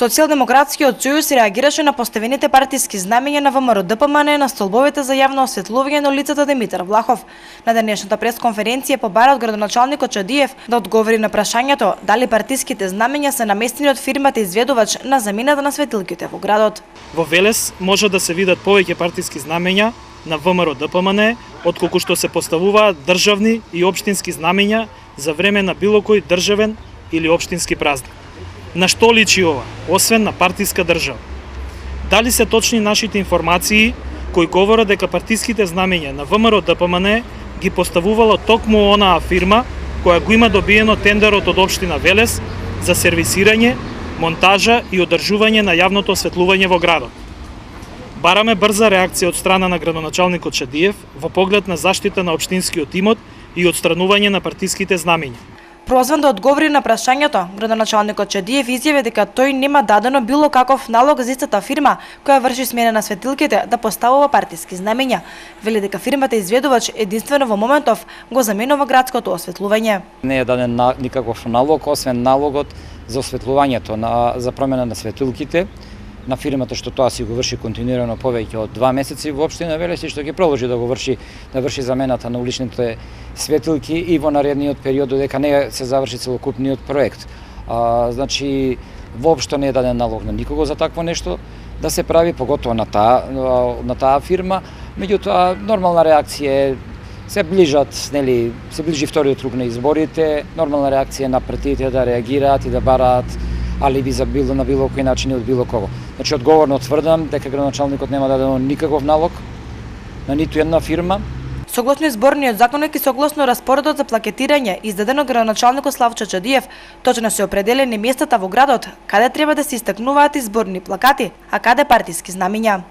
Социјалдемократскиот сојуз реагираше на поставените партиски знамења на ВМРО-ДПМН на столбовите за јавно осветлување на улицата Димитар Влахов. На денешната пресконференција побара од градоначалникот Чадиев да одговори на прашањето дали партиските знамења се наместени од фирмата изведувач на замината на светилките во градот. Во Велес може да се видат повеќе партиски знамења на ВМРО-ДПМН отколку што се поставуваат државни и општински знамења за време на било кој државен или општински празник. На што личи ова, освен на партиска држава? Дали се точни нашите информации кои говорат дека партиските знамења на ВМРО-ДПМН ги поставувала токму онаа фирма која го има добиено тендерот од општина Велес за сервисирање, монтажа и одржување на јавното осветлување во градот? Бараме брза реакција од страна на градоначалникот Чадиев во поглед на заштита на општинскиот имот и отстранување на партиските знамења. Прозван да одговори на прашањето, градоначалникот Чадиев изјави дека тој нема дадено било каков налог за истата фирма која врши смена на светилките да поставува партиски знамења. Вели дека фирмата изведувач единствено во моментов го заменува градското осветлување. Не е даден никаков налог, освен налогот за осветлувањето за промена на светилките на фирмата што тоа си го врши континуирано повеќе од 2 месеци во општина Велес и што ги продолжи да врши замената на уличните светилки и во наредниот период додека не се заврши целокупниот проект. Значи воопшто не е даден налог на никого за такво нешто да се прави, поготово на таа фирма. Меѓутоа нормална реакција е се ближи вториот круг на изборите, нормална реакција на партиите да реагираат и да бараат алиби за на било кој начин и од било кого. Значи, одговорно тврдам дека градоначалникот нема дадено никаков налог на ниту една фирма. Согласно изборниот законник и согласно распоредот за плакетирање издаден од градоначалникот Славчо Чадиев, точно се определени местата во градот каде треба да се истакнуваат изборни плакати, а каде партиски знамења.